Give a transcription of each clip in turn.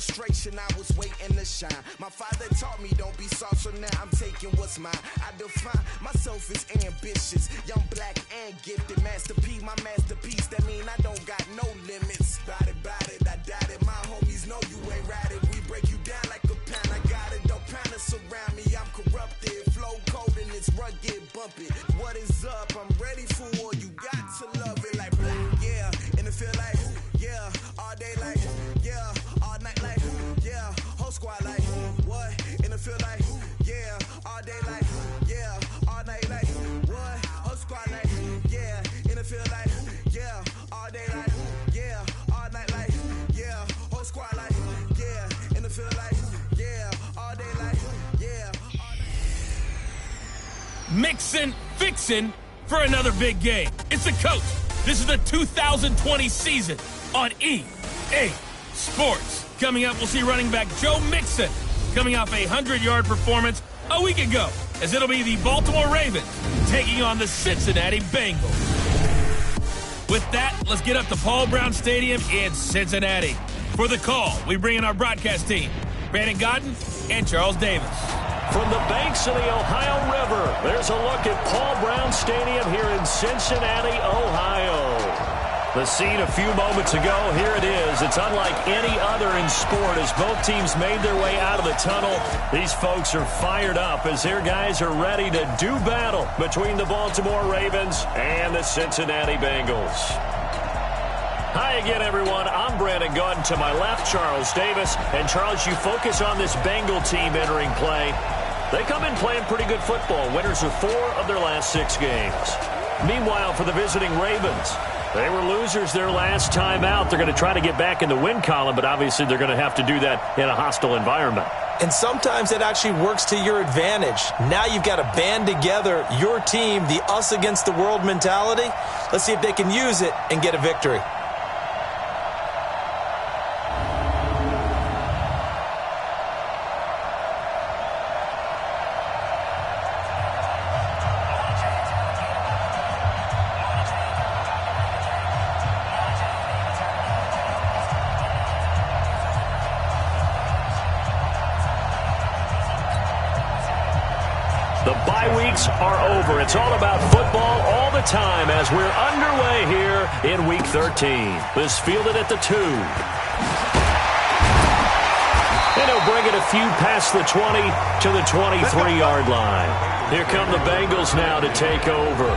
frustration, I was waiting to shine. My father taught me don't be soft, so now I'm taking what's mine. I define myself as ambitious, young, black, and gifted. Master P, my masterpiece, that mean I don't got no limits. Bout it, I doubt it. My homies know you ain't ratted. We break you down like a pound. I got it, don't pound us around me. I'm corrupted, flow cold and it's rugged, bump it. What is up? I'm ready for war. You got to love it like black, yeah. And it feel like, yeah. All day like, yeah. All night like, yeah. Whole squad like, what? And it feel like, yeah. All day like, yeah. All night like, what? Whole squad like, yeah. And it feel like, yeah. All day like, yeah. All night like, yeah. Whole squad like, yeah. And it feel like, yeah. All day like, yeah. Mixin', fixin' for another big game. It's the coach. This is the 2020 season on EA Sports. Coming up, we'll see running back Joe Mixon coming off a 100-yard performance a week ago, as it'll be the Baltimore Ravens taking on the Cincinnati Bengals. With that, let's get up to Paul Brown Stadium in Cincinnati. For the call, we bring in our broadcast team, Brandon Godden and Charles Davis. From the banks of the Ohio River, there's a look at Paul Brown Stadium here in Cincinnati, Ohio. The scene a few moments ago, here it is. It's unlike any other in sport as both teams made their way out of the tunnel. These folks are fired up as their guys are ready to do battle between the Baltimore Ravens and the Cincinnati Bengals. Hi again, everyone. I'm Brandon Gunn. To my left, Charles Davis. And Charles, you focus on this Bengal team entering play. They come in playing pretty good football. Winners of 4 of their last 6 games. Meanwhile, for the visiting Ravens, they were losers their last time out. They're going to try to get back in the win column, but obviously they're going to have to do that in a hostile environment. And sometimes it actually works to your advantage. Now you've got to band together your team, the us against the world mentality. Let's see if they can use it and get a victory. The bye weeks are over. It's all about football all the time as we're underway here in Week 13. This fielded at the 2. And he'll bring it a few past the 20 to the 23-yard line. Here come the Bengals now to take over.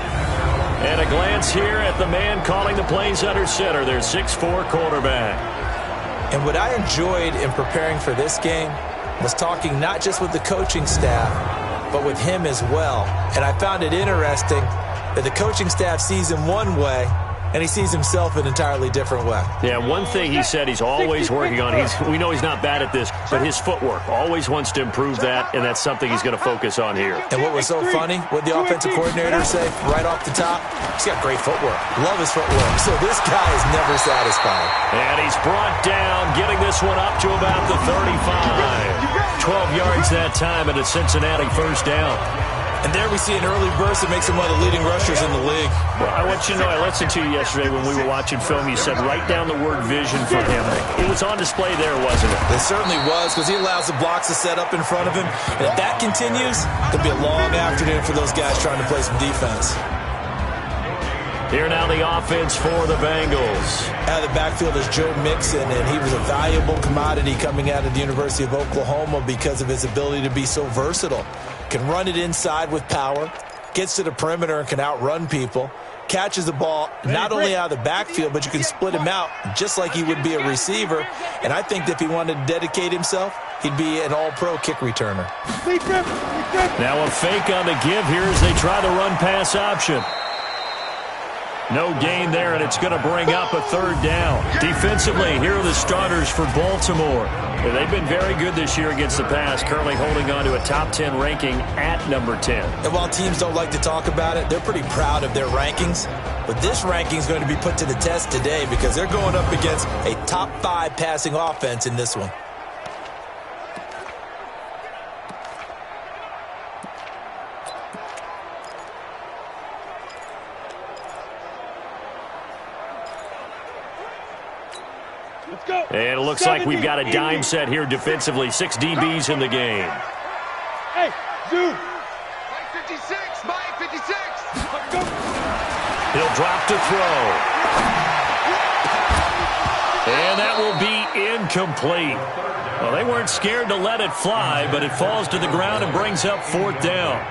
And a glance here at the man calling the plays under center, their 6'4" quarterback. And what I enjoyed in preparing for this game was talking not just with the coaching staff, but with him as well. And I found it interesting that the coaching staff sees him one way, and he sees himself an entirely different way. Yeah, one thing he said he's always working on, we know he's not bad at this, but his footwork, always wants to improve that, and that's something he's going to focus on here. And what was so funny, what the offensive coordinator say right off the top, he's got great footwork. Love his footwork. So this guy is never satisfied. And he's brought down, getting this one up to about the 35. 12 yards that time, and a Cincinnati first down. And there we see an early burst that makes him one of the leading rushers in the league. Well, I want you to know, I listened to you yesterday when we were watching film. You said write down the word vision for him. It was on display there, wasn't it? It certainly was, because he allows the blocks to set up in front of him. And if that continues, it'll be a long afternoon for those guys trying to play some defense. Here now the offense for the Bengals. Out of the backfield is Joe Mixon, and he was a valuable commodity coming out of the University of Oklahoma because of his ability to be so versatile. Can run it inside with power, gets to the perimeter and can outrun people, catches the ball not only out of the backfield, but you can split him out just like he would be a receiver. And I think that if he wanted to dedicate himself, he'd be an all-pro kick returner. Now a fake on the give here as they try the run-pass option. No gain there, and it's going to bring up a third down. Defensively, here are the starters for Baltimore. They've been very good this year against the pass, currently holding on to a top 10 ranking at number 10. And while teams don't like to talk about it, they're pretty proud of their rankings. But this ranking is going to be put to the test today because they're going up against a top 5 passing offense in this one. And it looks like we've got a dime set here defensively. 6 DBs in the game. Hey, Zoo. Mike 56, Mike 56. He'll drop to throw. And that will be incomplete. Well, they weren't scared to let it fly, but it falls to the ground and brings up 4th down.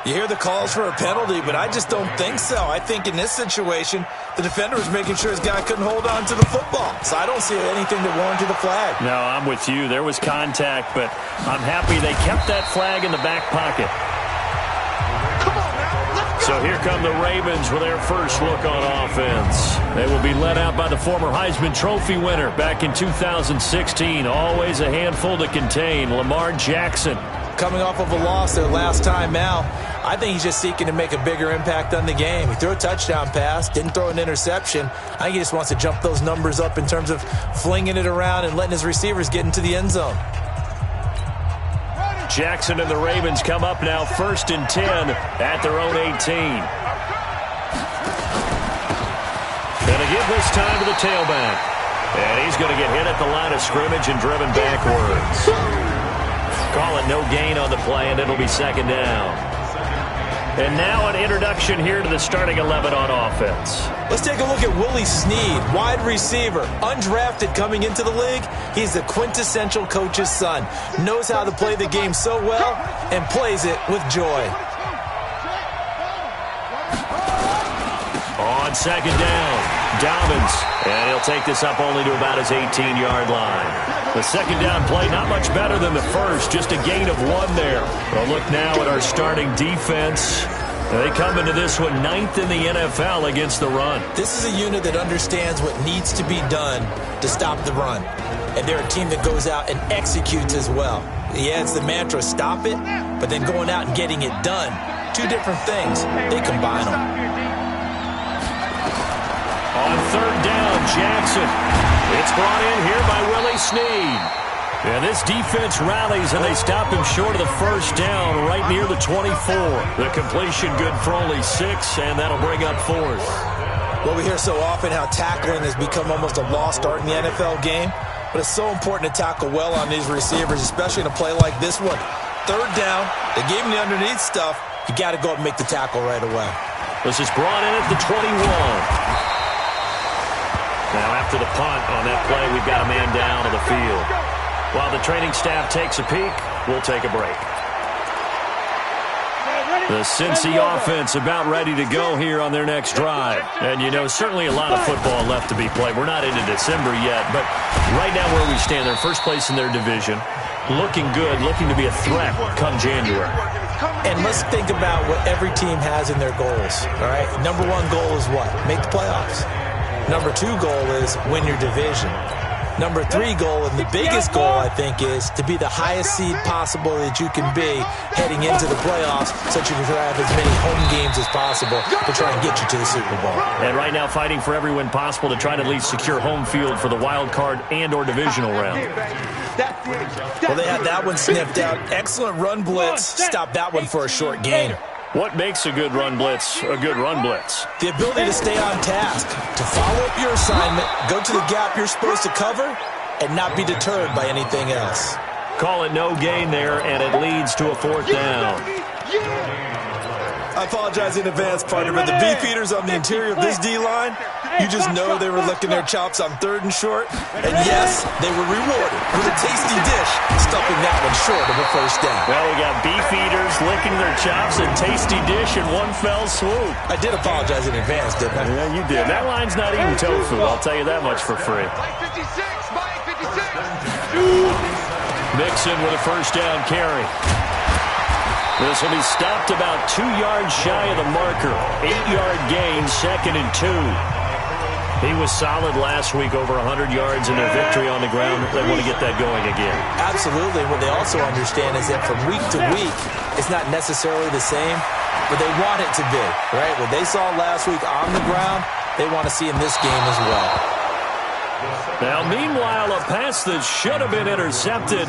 You hear the calls for a penalty, but I just don't think so. I think in this situation, the defender was making sure his guy couldn't hold on to the football. So I don't see anything that warranted a flag. No, I'm with you. There was contact, but I'm happy they kept that flag in the back pocket. Come on now, let's go. So here come the Ravens with their first look on offense. They will be led out by the former Heisman Trophy winner back in 2016. Always a handful to contain, Lamar Jackson. Coming off of a loss their last time out, I think he's just seeking to make a bigger impact on the game. He threw a touchdown pass, didn't throw an interception. I think he just wants to jump those numbers up in terms of flinging it around and letting his receivers get into the end zone. Jackson and the Ravens come up now 1st and 10 at their own 18. Going to give this time to the tailback. And he's going to get hit at the line of scrimmage and driven backwards. Call it no gain on the play, and it'll be 2nd down. And now an introduction here to the starting 11 on offense. Let's take a look at Willie Snead, wide receiver, undrafted coming into the league. He's the quintessential coach's son. Knows how to play the game so well and plays it with joy. On 2nd down, Dobbins, and he'll take this up only to about his 18-yard line. The 2nd down play, not much better than the first, just a gain of 1 there. We'll look now at our starting defense. They come into this one 9th in the NFL against the run. This is a unit that understands what needs to be done to stop the run. And they're a team that goes out and executes as well. Yeah, it's the mantra, stop it, but then going out and getting it done. 2 different things. They combine them. On 3rd down, Jackson. It's brought in here by Willie Snead. And this defense rallies, and they stop him short of the 1st down right near the 24. The completion good for only 6, and that'll bring up 4th. Well, we hear so often how tackling has become almost a lost art in the NFL game, but it's so important to tackle well on these receivers, especially in a play like this one. 3rd down, they gave him the underneath stuff. You got to go up and make the tackle right away. This is brought in at the 21. Now, after the punt on that play, we've got a man down on the field. While the training staff takes a peek, we'll take a break. The Cincy offense about ready to go here on their next drive. And, you know, certainly a lot of football left to be played. We're not into December yet, but right now where we stand, they're first place in their division. Looking good, looking to be a threat come January. And let's think about what every team has in their goals, all right? Number 1 goal is what? Make the playoffs. Number 2 goal is win your division. Number 3 goal, and the biggest goal, I think, is to be the highest seed possible that you can be heading into the playoffs so that you can have as many home games as possible to try and get you to the Super Bowl. And right now fighting for every win possible to try to at least secure home field for the wild card and or divisional round. Well, they had that one sniffed out. Excellent run blitz. Stop that one for a short gain. What makes a good run blitz a good run blitz? The ability to stay on task, to follow up your assignment, go to the gap you're supposed to cover, and not be deterred by anything else. Call it no gain there, and it leads to a 4th down. I apologize in advance, partner, but the beefeaters on the interior of this D-line, you just know they were licking their chops on 3rd and short. And yes, they were rewarded with a tasty dish, stuffing that one short of a 1st down. Well, we got beefeaters licking their chops, a tasty dish in one fell swoop. I did apologize in advance, didn't I? Yeah, you did. That line's not even tofu, I'll tell you that much for free. Mike 56, Mike 56. Mixon with a 1st down carry. This will be stopped about 2 yards shy of the marker. 8-yard gain, 2nd and 2. He was solid last week, over 100 yards in their victory on the ground. They want to get that going again. Absolutely. What they also understand is that from week to week, it's not necessarily the same, but they want it to be, right? What they saw last week on the ground, they want to see in this game as well. Now, meanwhile, a pass that should have been intercepted,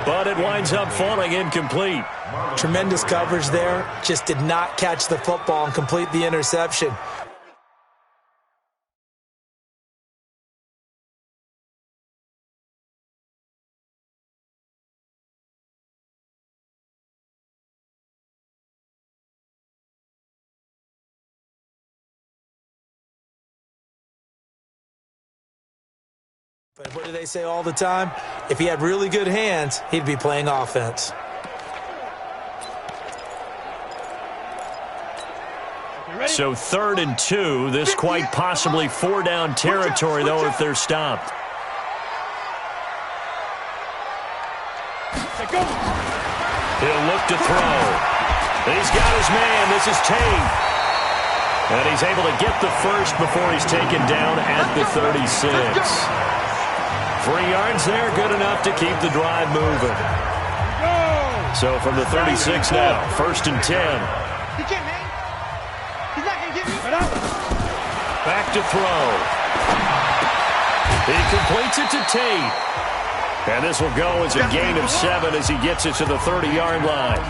but it winds up falling incomplete. Tremendous coverage there. Just did not catch the football and complete the interception. But what do they say all the time? If he had really good hands, he'd be playing offense. So 3rd and 2. This quite possibly 4-down territory, though, if they're stopped. He'll look to throw. He's got his man. This is Tate. And he's able to get the first before he's taken down at the 36. 3 yards there, good enough to keep the drive moving. So from the 36 now, 1st and 10. Back to throw. He completes it to Tate. And this will go as a gain of 7 as he gets it to the 30-yard line.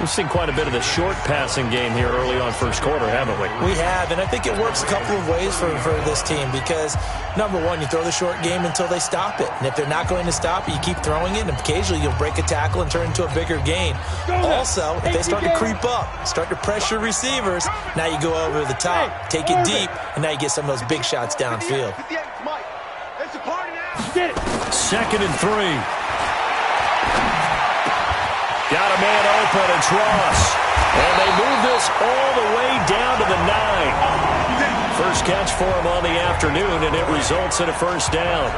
We've seen quite a bit of the short passing game here early on first quarter, haven't we? We have, and I think it works a couple of ways for this team because, number one, you throw the short game until they stop it. And if they're not going to stop it, you keep throwing it, and occasionally you'll break a tackle and turn into a bigger gain. Also, if they start to creep up, start to pressure receivers, now you go over the top, take it deep, and now you get some of those big shots downfield. 2nd and 3. Got a man open, it's Ross. And they move this all the way down to the 9. First catch for him on the afternoon, and it results in a first down.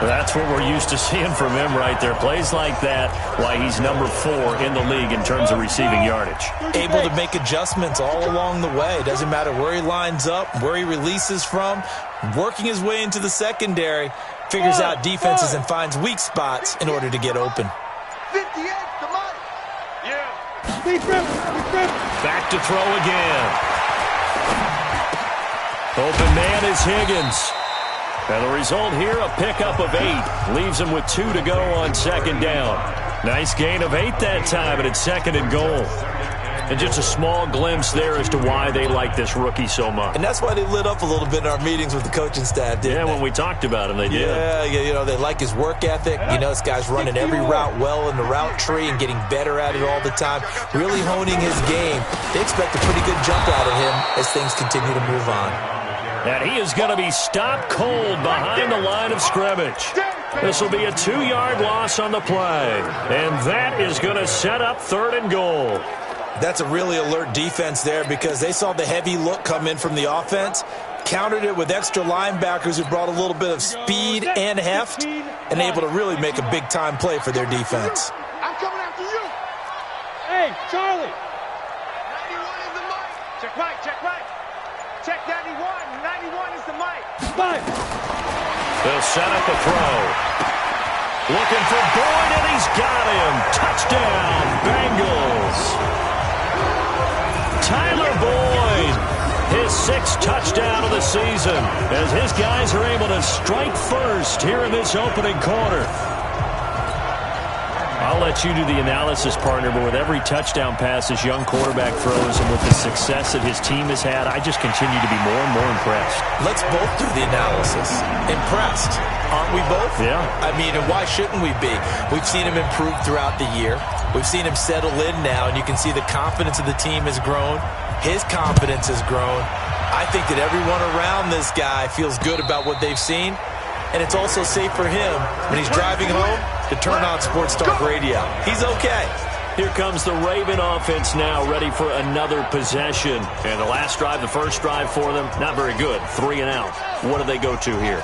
That's what we're used to seeing from him right there. Plays like that, why he's number 4 in the league in terms of receiving yardage. Able to make adjustments all along the way. Doesn't matter where he lines up, where he releases from. Working his way into the secondary, figures out defenses and finds weak spots in order to get open. Back to throw again. Open man is Higgins. And the result here, a pickup of 8. Leaves him with 2 to go on 2nd down. Nice gain of 8 that time, and it's 2nd and goal. And just a small glimpse there as to why they like this rookie so much. And that's why they lit up a little bit in our meetings with the coaching staff, didn't they? When we talked about him, they did. Yeah, you know, they like his work ethic. You know, this guy's running every route well in the route tree and getting better at it all the time, really honing his game. They expect a pretty good jump out of him as things continue to move on. And he is going to be stopped cold behind the line of scrimmage. This will be a 2-yard loss on the play. And that is going to set up 3rd and goal. That's a really alert defense there because they saw the heavy look come in from the offense, countered it with extra linebackers who brought a little bit of speed and heft, and able to really make a big-time play for their defense. I'm coming after you. Hey, Charlie. 91 is the mic. Check right, check right. Check 91. 91 is the mic. Five. They'll set up a throw. Looking for Boyd, and he's got him. Touchdown, Bengals. Tyler Boyd, his 6th touchdown of the season, as his guys are able to strike first here in this opening quarter. I'll let you do the analysis, partner, but with every touchdown pass this young quarterback throws and with the success that his team has had, I just continue to be more and more impressed. Let's both do the analysis. Impressed. Aren't we both? Yeah. I mean, and why shouldn't we be? We've seen him improve throughout the year. We've seen him settle in now, and you can see the confidence of the team has grown. His confidence has grown. I think that everyone around this guy feels good about what they've seen, and it's also safe for him when he's driving home to turn on Sports Talk Radio. He's okay. Here comes the Raven offense now, ready for another possession. And the last drive, the first drive for them, not very good. 3 and out. What do they go to here?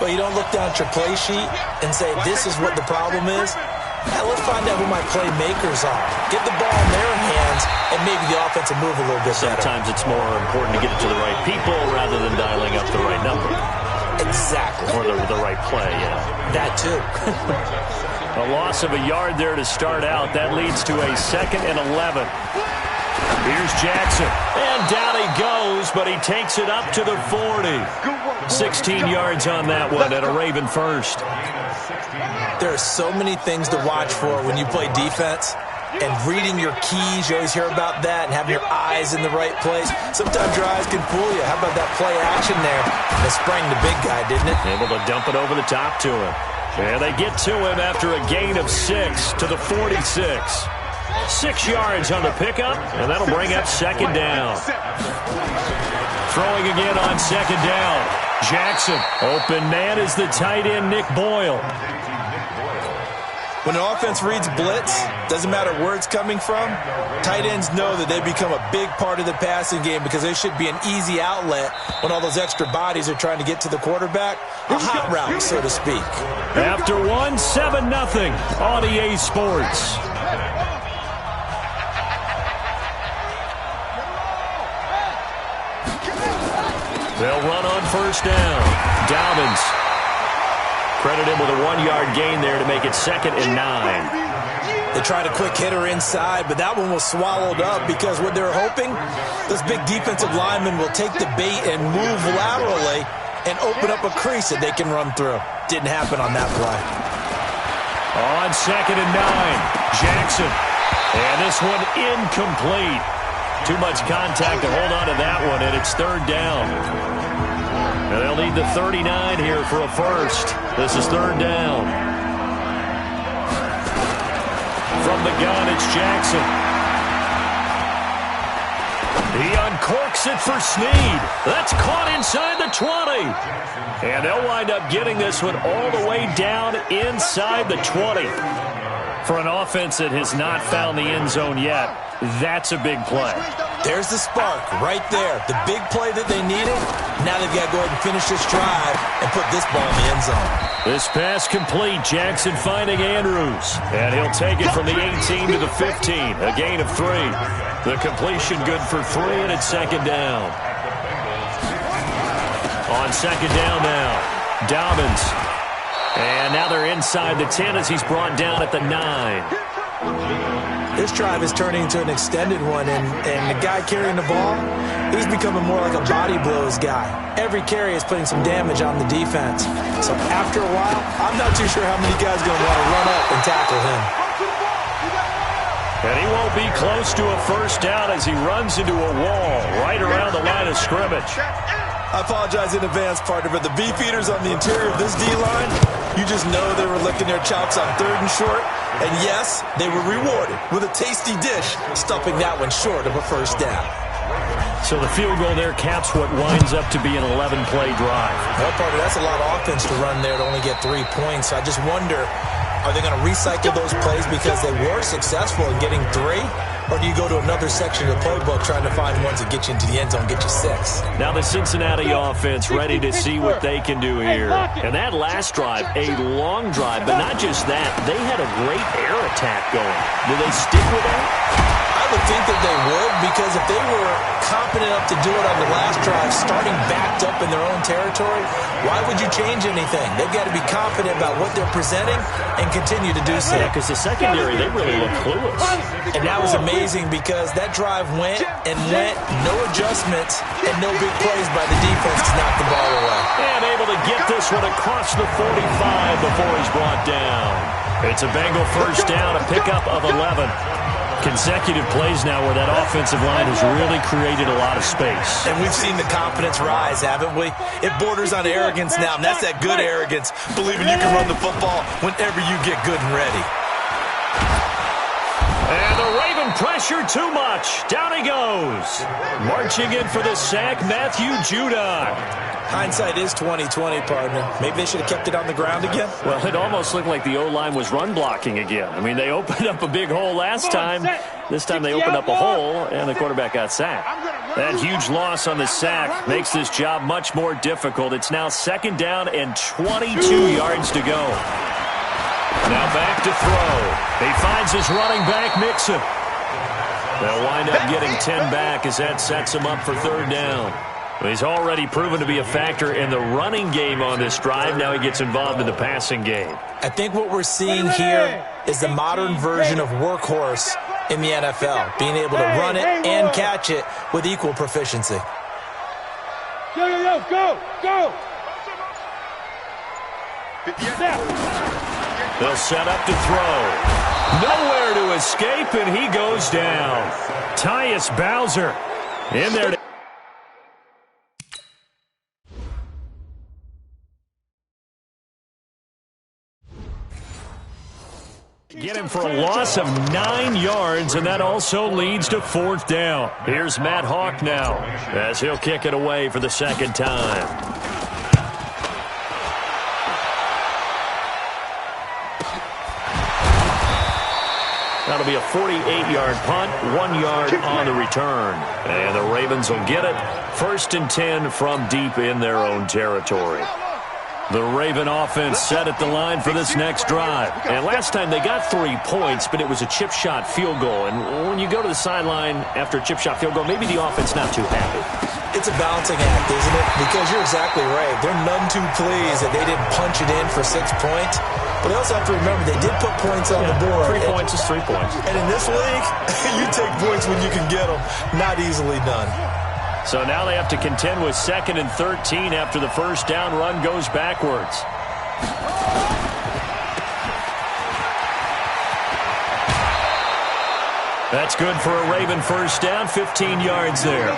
Well, you don't look down at your play sheet and say, this is what the problem is. Now let's find out who my playmakers are. Get the ball in their hands, and maybe the offense will move a little bit better. Sometimes it's more important to get it to the right people rather than dialing up the right number. Exactly. Or the right play, yeah. That too. A loss of a yard there to start out. That leads to a 2nd and 11. Here's Jackson. And down he goes, but he takes it up to the 40. 16 yards on that one at a Raven first. There are so many things to watch for when you play defense. And reading your keys, you always hear about that, and having your eyes in the right place. Sometimes your eyes can fool you. How about that play action there? They sprang the big guy, didn't it? Able to dump it over the top to him. And they get to him after a gain of 6 to the 46. 6 yards on the pickup, and that'll bring up 2nd down. Throwing again on 2nd down. Jackson, open man is the tight end, Nick Boyle. When an offense reads blitz, doesn't matter where it's coming from, tight ends know that they become a big part of the passing game because they should be an easy outlet when all those extra bodies are trying to get to the quarterback. A hot route, so to speak. After 7-0 on EA Sports. They'll run on first down. Dobbins. Credit him with a 1-yard gain there to make it 2nd and 9. They tried a quick hitter inside, but that one was swallowed up because what they're hoping, this big defensive lineman will take the bait and move laterally and open up a crease that they can run through. Didn't happen on that play. On 2nd and 9, Jackson. And this one incomplete. Too much contact to hold on to that one, and it's 3rd down. And they'll need the 39 here for a first. This is 3rd down. From the gun, it's Jackson. He uncorks it for Snead. That's caught inside the 20. And they'll wind up getting this one all the way down inside the 20. For an offense that has not found the end zone yet, that's a big play. There's the spark right there. The big play that they needed. Now they've got to go ahead and finish this drive and put this ball in the end zone. This pass complete. Jackson finding Andrews. And he'll take it from the 18 to the 15. A gain of 3. The completion good for 3, and it's 2nd down. On 2nd down now, Dobbins. And now they're inside the 10 as he's brought down at the 9. This drive is turning into an extended one, and the guy carrying the ball, he's becoming more like a body blows guy. Every carry is putting some damage on the defense. So after a while, I'm not too sure how many guys are going to want to run up and tackle him. And he won't be close to a first down as he runs into a wall right around the line of scrimmage. I apologize in advance, partner, but the beefeaters on the interior of this D-line, you just know they were licking their chops on 3rd and short. And yes, they were rewarded with a tasty dish, stuffing that one short of a first down. So the field goal there caps what winds up to be an 11-play drive. Well, partner, that's a lot of offense to run there to only get 3 points. So I just wonder, are they going to recycle those plays because they were successful in getting 3? Or do you go to another section of the playbook trying to find ones that get you into the end zone, get you 6? Now the Cincinnati offense ready to see what they can do here. And that last drive, a long drive, but not just that. They had a great air attack going. Do they stick with that? I would think that they would, because if they were confident enough to do it on the last drive, starting backed up in their own territory, why would you change anything? They've got to be confident about what they're presenting and continue to do so. Yeah, because the secondary, they really look clueless. And that was amazing because that drive went and went, no adjustments, and no big plays by the defense to knock the ball away. And able to get this one across the 45 before he's brought down. It's a Bengal first down, a pickup of 11. Consecutive plays now where that offensive line has really created a lot of space. And we've seen the confidence rise, haven't we? It borders on arrogance now, and that's that good arrogance, believing you can run the football whenever you get good and ready. And the Raven pressure too much. Down he goes. Marching in for the sack, Matthew Judon. Hindsight is 20/20, partner. Maybe they should have kept it on the ground again. Well, it almost looked like the O-line was run blocking again. I mean, they opened up a big hole last time. This time they opened up a hole, and the quarterback got sacked. That huge loss on the sack makes this job much more difficult. It's now 2nd down and 22 yards to go. Now back to throw. He finds his running back, Mixon. They'll wind up getting 10 back as that sets him up for 3rd down. He's already proven to be a factor in the running game on this drive. Now he gets involved in the passing game. I think what we're seeing here is the modern version of workhorse in the NFL, being able to run it and catch it with equal proficiency. Go! They'll set up to throw. Nowhere to escape, and he goes down. Tyus Bowser in there to get him for a loss of 9 yards, and that also leads to 4th down. Here's Matt Hawk now as he'll kick it away for the 2nd time. It'll be a 48-yard punt, 1 yard on the return. And the Ravens will get it. 1st and 10 from deep in their own territory. The Raven offense set at the line for this next drive. And last time they got 3 points, but it was a chip shot field goal. And when you go to the sideline after a chip shot field goal, maybe the offense not too happy. It's a balancing act, isn't it? Because you're exactly right. They're none too pleased that they didn't punch it in for 6 points. But they also have to remember they did put points on the board. 3 points is 3 points. And in this league, you take points when you can get them. Not easily done. So now they have to contend with 2nd and 13 after the first down run goes backwards. That's good for a Raven first down, 15 yards there.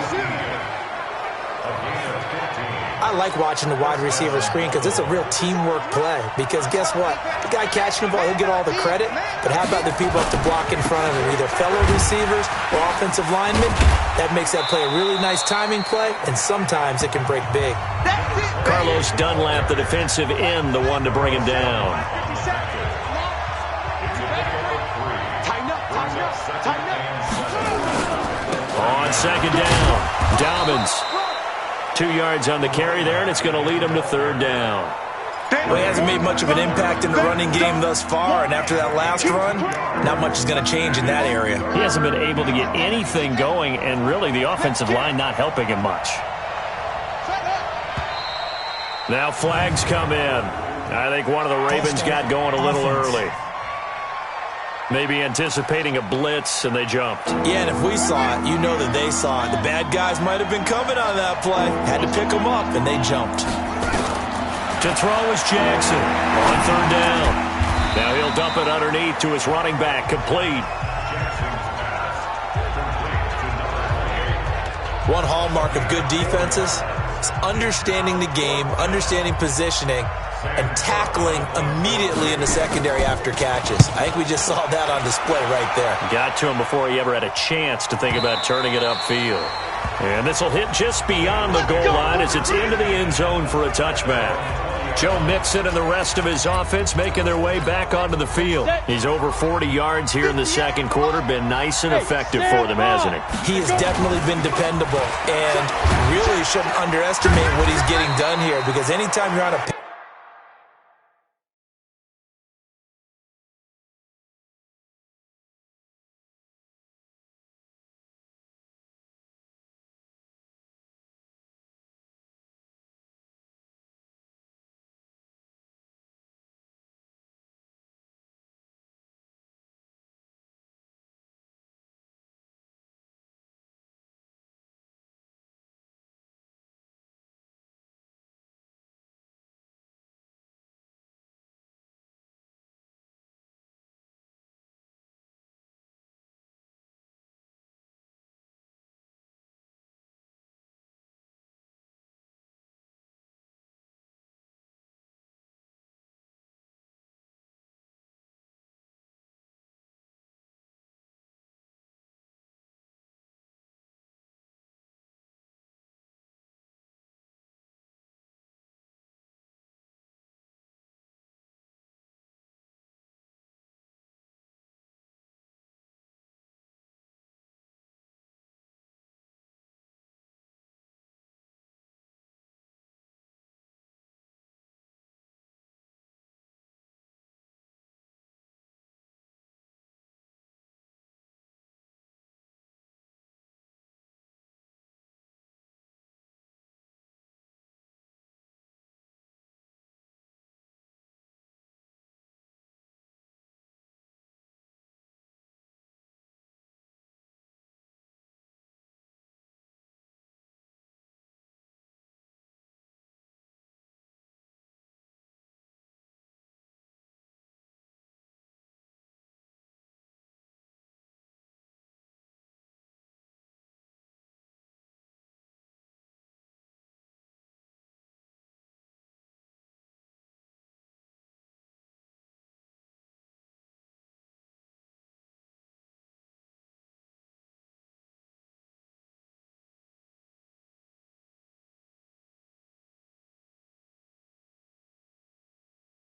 I like watching the wide receiver screen because it's a real teamwork play. Because guess what? The guy catching the ball, he'll get all the credit. But how about the people have to block in front of him, either fellow receivers or offensive linemen? That makes that play a really nice timing play, and sometimes it can break big. Carlos Dunlap, the defensive end, the one to bring him down. On 2nd down, Dobbins. 2 yards on the carry there, and it's going to lead him to 3rd down. Well, he hasn't made much of an impact in the running game thus far, and after that last run, not much is going to change in that area. He hasn't been able to get anything going, and really the offensive line not helping him much. Now flags come in. I think one of the Ravens got going a little early. Maybe anticipating a blitz, and they jumped. Yeah, and if we saw it, you know that they saw it. The bad guys might have been coming on that play. Had to pick them up, and they jumped. To throw is Jackson on 3rd down. Now he'll dump it underneath to his running back, complete. One hallmark of good defenses is understanding the game, understanding positioning, and tackling immediately in the secondary after catches. I think we just saw that on display right there. Got to him before he ever had a chance to think about turning it upfield. And this will hit just beyond the goal line as it's into the end zone for a touchback. Joe Mixon and the rest of his offense making their way back onto the field. He's over 40 yards here in the second quarter. Been nice and effective for them, hasn't he? He has definitely been dependable and really shouldn't underestimate what he's getting done here, because anytime you're on a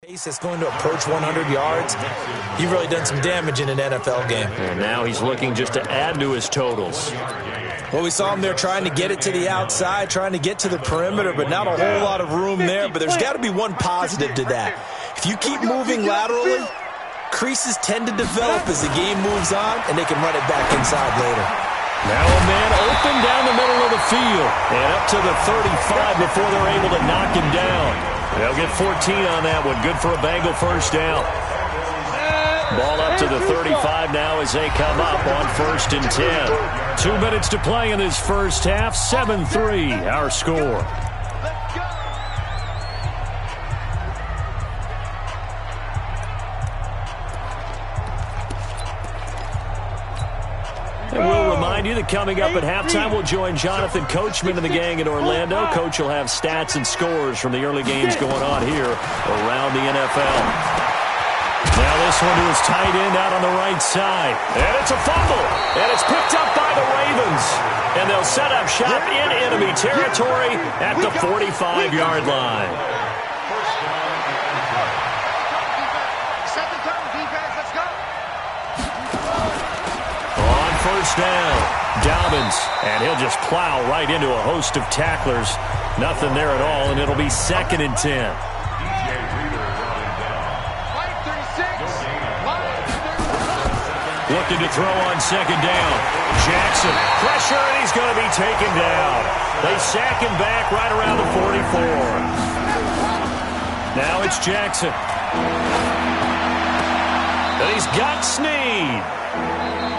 That's going to approach 100 yards. You've really done some damage in an NFL game. And now he's looking just to add to his totals. Well, we saw him there trying to get it to the outside, trying to get to the perimeter, but not a whole lot of room there. But there's got to be one positive to that. If you keep moving laterally, creases tend to develop as the game moves on, and they can run it back inside later. Now a man open down the middle of the field and up to the 35 before they're able to knock him down. They'll get 14 on that one. Good for a Bengal first down. Ball up to the 35 now as they come up on 1st and 10. 2 minutes to play in this first half. 7-3 our score. And we'll remind you that coming up at halftime, we'll join Jonathan Coachman and the gang in Orlando. Coach will have stats and scores from the early games going on here around the NFL. Now this one to his tight end out on the right side. And it's a fumble. And it's picked up by the Ravens. And they'll set up shop in enemy territory at the 45-yard line. First down, Dobbins, and he'll just plow right into a host of tacklers. Nothing there at all, and it'll be 2nd and 10. Looking to throw on 2nd down. Jackson, pressure, and he's going to be taken down. They sack him back right around the 44. Now it's Jackson. And he's got Snead.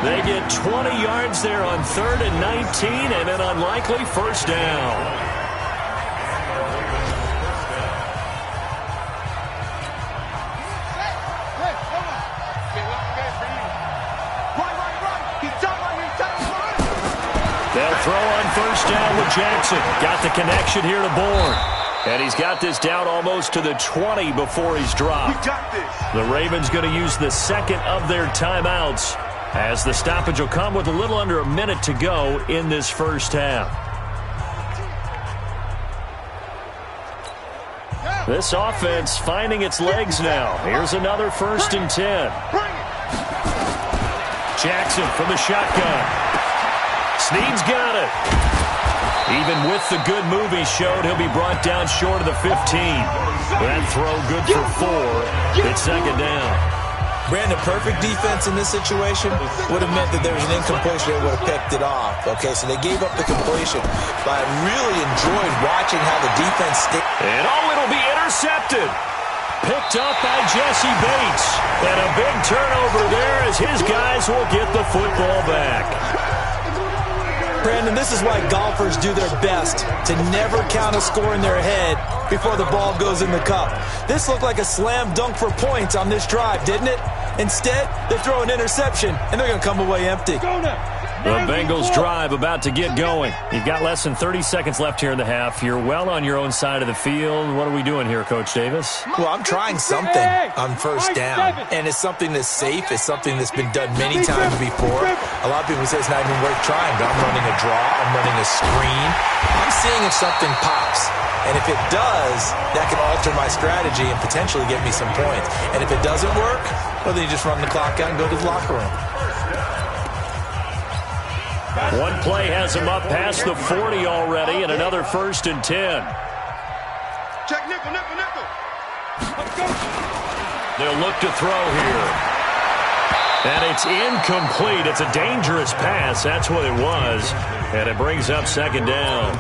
They get 20 yards there on 3rd and 19 and an unlikely first down. They'll throw on 1st down with Jackson. Got the connection here to Bourne. And he's got this down almost to the 20 before he's dropped. The Ravens going to use the 2nd of their timeouts, as the stoppage will come with a little under a minute to go in this first half. This offense finding its legs now. Here's another 1st and 10. Jackson from the shotgun. Snead's got it. Even with the good move he showed, he'll be brought down short of the 15. That throw good for 4. It's 2nd down. Brandon, perfect defense in this situation would have meant that there was an incompletion that would have picked it off. Okay, so they gave up the completion. But I really enjoyed watching how the defense stayed. And it'll be intercepted. Picked up by Jesse Bates. And a big turnover there as his guys will get the football back. Brandon, this is why golfers do their best to never count a score in their head before the ball goes in the cup. This looked like a slam dunk for points on this drive, didn't it? Instead, they throw an interception, and they're going to come away empty. The Bengals drive about to get going. You've got less than 30 seconds left here in the half. You're well on your own side of the field. What are we doing here, Coach Davis? Well, I'm trying something on 1st down, and it's something that's safe. It's something that's been done many times before. A lot of people say it's not even worth trying, but I'm running a draw. I'm running a screen. I'm seeing if something pops. And if it does, that can alter my strategy and potentially get me some points. And if it doesn't work, well, then you just run the clock out and go to the locker room. One play has him up past the 40 already, and another 1st and 10. Check nickel. They'll look to throw here. And it's incomplete. It's a dangerous pass. That's what it was. And it brings up 2nd down.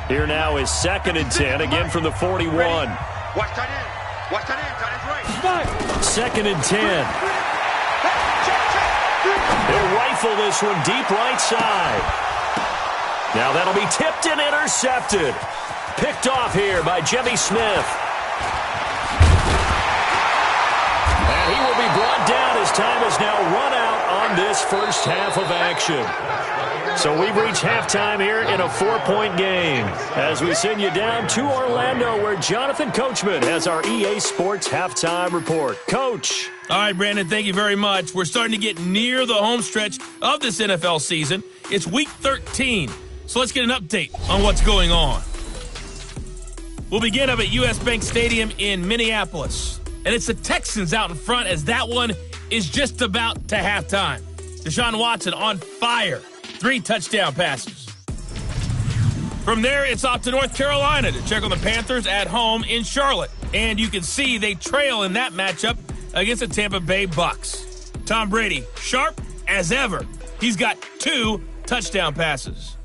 Here now is 2nd and 10, again from the 41. Watch tight end. Watch tight end. Tight end's right. 2nd and 10. They'll rifle this one deep right side. Now that'll be tipped and intercepted. Picked off here by Jimmy Smith. And he will be brought down as time is now run out on this first half of action. So we've reached halftime here in a 4-point game as we send you down to Orlando where Jonathan Coachman has our EA Sports halftime report. Coach. All right, Brandon, thank you very much. We're starting to get near the home stretch of this NFL season. It's Week 13, so let's get an update on what's going on. We'll begin up at US Bank Stadium in Minneapolis, and it's the Texans out in front as that one is just about to halftime. Deshaun Watson on fire. 3 touchdown passes. From there, it's off to North Carolina to check on the Panthers at home in Charlotte. And you can see they trail in that matchup against the Tampa Bay Bucks. Tom Brady, sharp as ever. He's got 2 touchdown passes.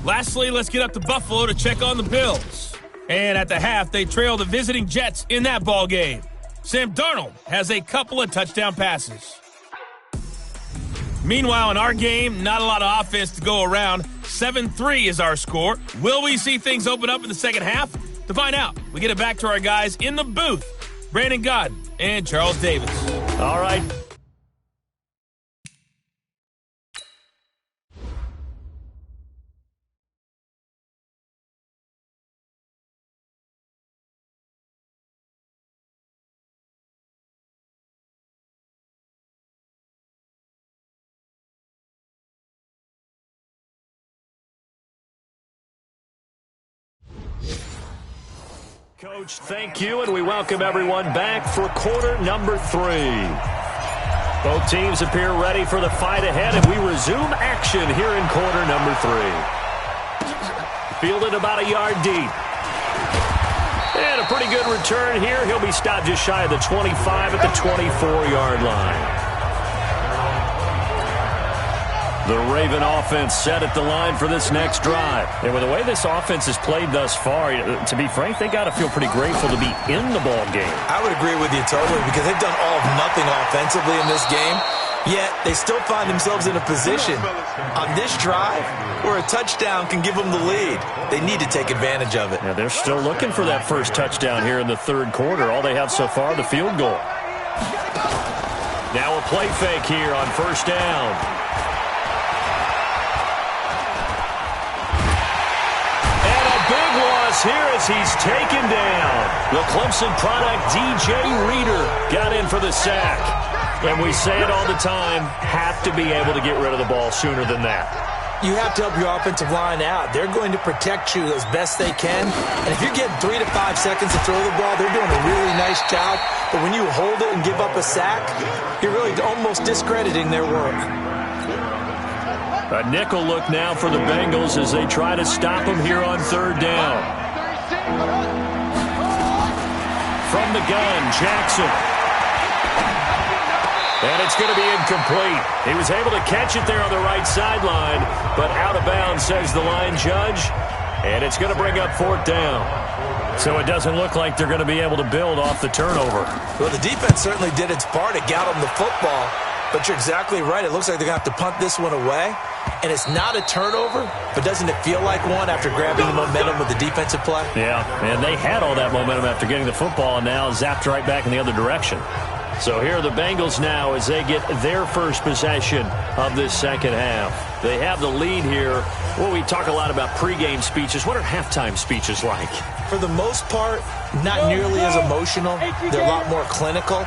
Lastly, let's get up to Buffalo to check on the Bills. And at the half, they trail the visiting Jets in that ball game. Sam Darnold has a couple of touchdown passes. Meanwhile, in our game, not a lot of offense to go around. 7-3 is our score. Will we see things open up in the second half? To find out, we get it back to our guys in the booth, Brandon Godden and Charles Davis. All right. Coach, thank you, and we welcome everyone back for quarter number 3. Both teams appear ready for the fight ahead, and we resume action here in quarter number 3. Fielded about a yard deep. And a pretty good return here. He'll be stopped just shy of the 25 at the 24-yard line. The Raven offense set at the line for this next drive. And with the way this offense has played thus far, to be frank, they got to feel pretty grateful to be in the ball game. I would agree with you totally because they've done all of nothing offensively in this game, yet they still find themselves in a position on this drive where a touchdown can give them the lead. They need to take advantage of it. Yeah, they're still looking for that first touchdown here in the third quarter. All they have so far, the field goal. Now a play fake here on first down. Here as he's taken down. The Clemson product, DJ Reader, got in for the sack. And we say it all the time, have to be able to get rid of the ball sooner than that. You have to help your offensive line out. They're going to protect you as best they can. And if you're getting 3 to 5 seconds to throw the ball, they're doing a really nice job. But when you hold it and give up a sack, you're really almost discrediting their work. A nickel look now for the Bengals as they try to stop him here on third down. From the gun, Jackson. And it's going to be incomplete. He was able to catch it there on the right sideline, but out of bounds, says the line judge. And it's going to bring up fourth down. So it doesn't look like they're going to be able to build off the turnover. Well, the defense certainly did its part. It got them the football. But you're exactly right. It looks like they're going to have to punt this one away. And it's not a turnover, but doesn't it feel like one after grabbing the momentum with the defensive play? Yeah, and they had all that momentum after getting the football and now zapped right back in the other direction. So here are the Bengals now as they get their first possession of this second half. They have the lead here. Well, we talk a lot about pregame speeches. What are halftime speeches like? For the most part, not nearly as emotional. They're a lot more clinical.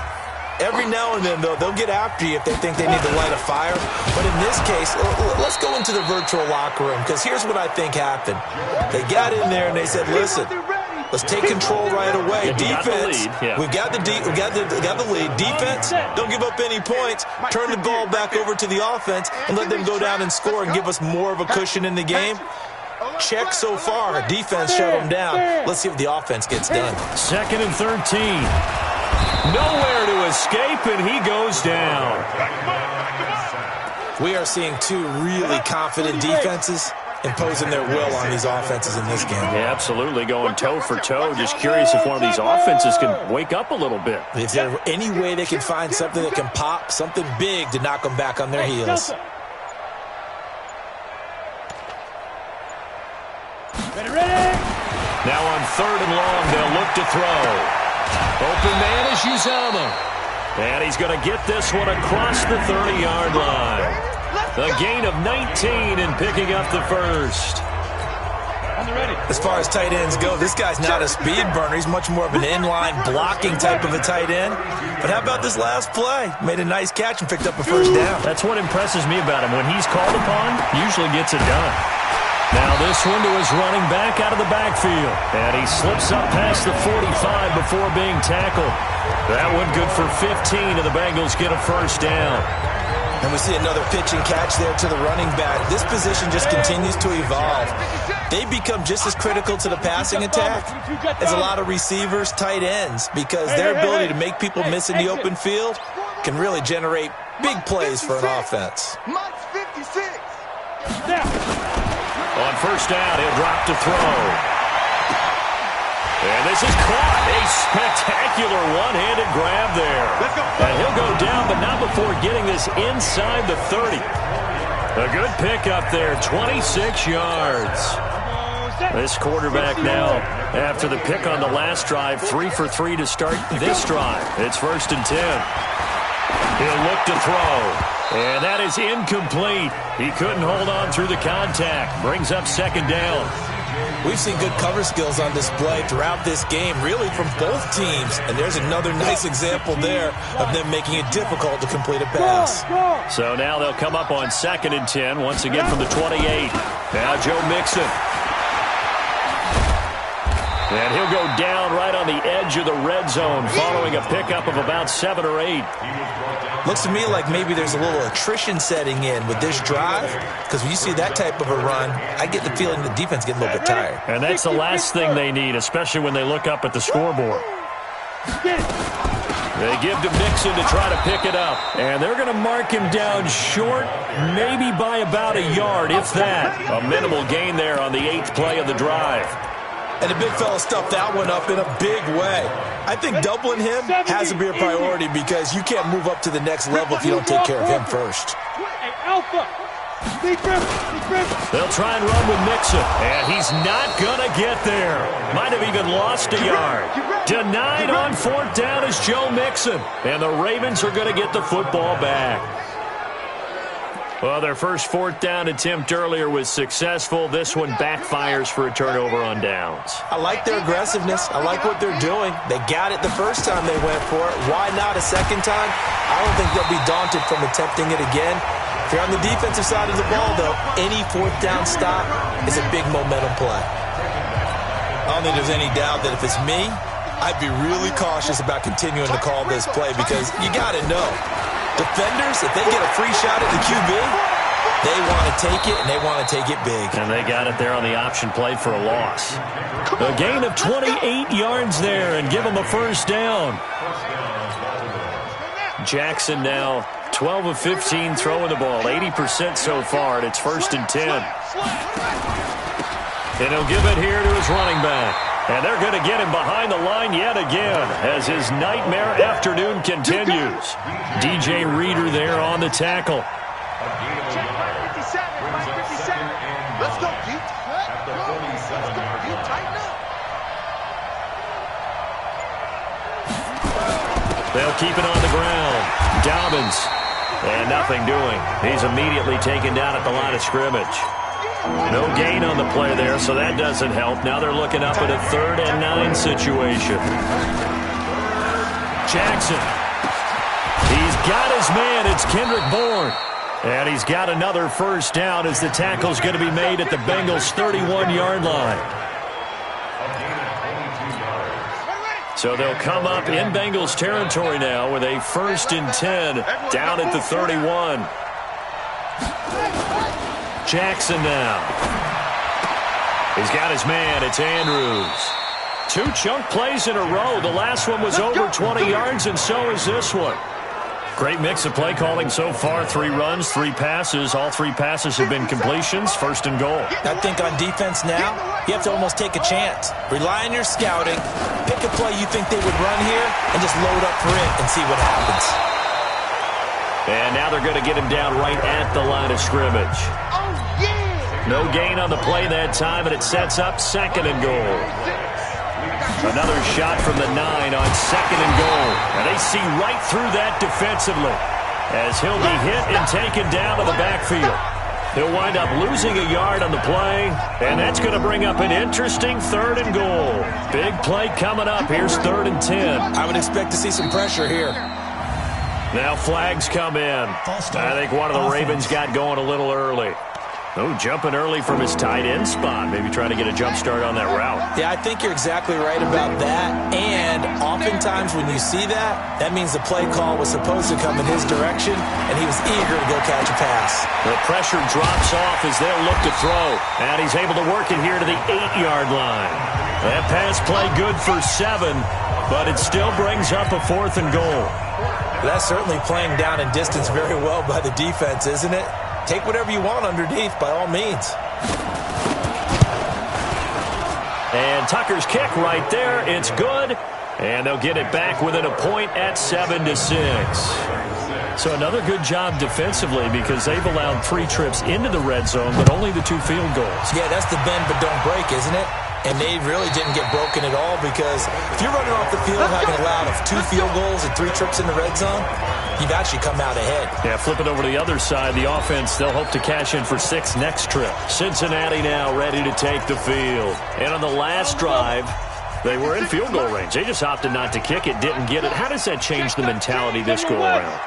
Every now and then, though, they'll get after you if they think they need to light a fire. But in this case, let's go into the virtual locker room, because here's what I think happened. They got in there and they said, listen, let's take control right away. Defense, we've got the lead. Defense, don't give up any points. Turn the ball back over to the offense and let them go down and score and give us more of a cushion in the game. Check so far. Defense shut them down. Let's see if the offense gets done. 2nd and 13. Nowhere to escape, and he goes down. We are seeing 2 really confident defenses imposing their will on these offenses in this game. Yeah, absolutely, going toe for toe. Just curious if one of these offenses can wake up a little bit. If there's any way they can find something that can pop, something big to knock them back on their heels. Now on 3rd and long, they'll look to throw. Open man is Uzama. And he's going to get this one across the 30-yard line. A gain of 19 and picking up the first. As far as tight ends go, this guy's not a speed burner. He's much more of an inline blocking type of a tight end. But how about this last play? Made a nice catch and picked up a first down. That's what impresses me about him. When he's called upon, usually gets it done. Now this one to his running back out of the backfield. And he slips up past the 45 before being tackled. That one good for 15, and the Bengals get a first down. And we see another pitch and catch there to the running back. This position just continues to evolve. They become just as critical to the passing attack as a lot of receivers, tight ends, because their ability to make people miss in the open field can really generate big plays for an offense. On first down, he'll drop to throw. And this is caught. A spectacular one-handed grab there. And he'll go down, but not before getting this inside the 30. A good pickup there, 26 yards. This quarterback now, after the pick on the last drive, 3 for 3 to start this drive. It's 1st and 10. He'll look to throw. And that is incomplete. He couldn't hold on through the contact. Brings up 2nd down. We've seen good cover skills on display throughout this game, really from both teams. And there's another nice example there of them making it difficult to complete a pass. So now they'll come up on 2nd and 10, once again from the 28. Now Joe Mixon. And he'll go down right on the edge of the red zone following a pickup of about 7 or 8. Looks to me like maybe there's a little attrition setting in with this drive, because when you see that type of a run, I get the feeling the defense getting a little bit tired. And that's the last thing they need, especially when they look up at the scoreboard. They give to Mixon to try to pick it up. And they're going to mark him down short, maybe by about a yard, if that. A minimal gain there on the 8th play of the drive. And the big fella stuffed that one up in a big way. I think doubling him has to be a priority because you can't move up to the next level if you don't take care of him first. They'll try and run with Mixon, and he's not going to get there. Might have even lost a yard. Denied on 4th down is Joe Mixon, and the Ravens are going to get the football back. Well, their first 4th down attempt earlier was successful. This one backfires for a turnover on downs. I like their aggressiveness. I like what they're doing. They got it the first time they went for it. Why not a second time? I don't think they'll be daunted from attempting it again. If you're on the defensive side of the ball, though, any 4th down stop is a big momentum play. I don't think there's any doubt that if it's me, I'd be really cautious about continuing to call this play because you got to know. Defenders, if they get a free shot at the QB, they want to take it, and they want to take it big. And they got it there on the option play for a loss. A gain of 28 yards there and give them a first down. Jackson now 12 of 15 throwing the ball, 80% so far, and it's 1st and 10. And he'll give it here to his running back. And they're going to get him behind the line yet again as his nightmare afternoon continues. DJ Reader there on the tackle. Let's go, Pete. They'll keep it on the ground. Dobbins. And nothing doing. He's immediately taken down at the line of scrimmage. No gain on the play there, so that doesn't help. Now they're looking up at a 3rd and 9 situation. Jackson. He's got his man. It's Kendrick Bourne. And he's got another first down as the tackle's going to be made at the Bengals' 31-yard line. So they'll come up in Bengals territory now with a 1st and 10 down at the 31. Jackson now. He's got his man. It's Andrews. 2 chunk plays in a row. The last one was over 20 yards, and so is this one. Great mix of play calling so far. 3 runs, 3 passes. All 3 passes have been completions. 1st and goal. I think on defense now, you have to almost take a chance. Rely on your scouting. Pick a play you think they would run here, and just load up for it and see what happens. And now they're going to get him down right at the line of scrimmage. No gain on the play that time, and it sets up 2nd and goal. Another shot from the 9 on 2nd and goal. And they see right through that defensively. as he'll be hit and taken down to the backfield. He'll wind up losing a yard on the play, and that's going to bring up an interesting 3rd and goal. Big play coming up. Here's 3rd and 10. I would expect to see some pressure here. Now flags come in. I think one of the Ravens got going a little early. Oh, jumping early from his tight end spot. Maybe trying to get a jump start on that route. Yeah, I think you're exactly right about that. And oftentimes when you see that, that means the play call was supposed to come in his direction, and he was eager to go catch a pass. The pressure drops off as they'll look to throw. And he's able to work it here to the 8-yard line. That pass play good for 7, but it still brings up a 4th and goal. That's certainly playing down in distance very well by the defense, isn't it? Take whatever you want underneath, by all means. And Tucker's kick right there. It's good. And they'll get it back within a point at 7-6. So another good job defensively because they've allowed 3 trips into the red zone, but only the 2 field goals. Yeah, that's the bend but don't break, isn't it? And they really didn't get broken at all because if you're running off the field having allowed 2 field goals and 3 trips in the red zone, you've actually come out ahead. Yeah, flip it over to the other side. The offense, they'll hope to cash in for 6 next trip. Cincinnati now ready to take the field. And on the last drive, they were in field goal range. They just opted not to kick it, didn't get it. How does that change the mentality this go around?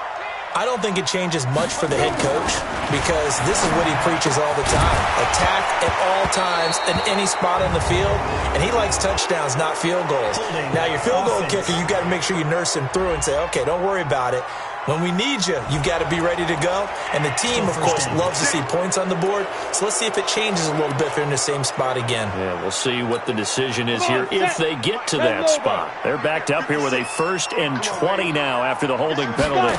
I don't think it changes much for the head coach because this is what he preaches all the time. Attack at all times in any spot on the field, and he likes touchdowns, not field goals. Now, your field goal kicker, you've got to make sure you nurse him through and say, okay, don't worry about it. When we need you, you've got to be ready to go. And the team, of course, loves to see points on the board. So let's see if it changes a little bit if they're in the same spot again. Yeah, we'll see what the decision is here if they get to that spot. They're backed up here with a 1st and 20 now after the holding penalty.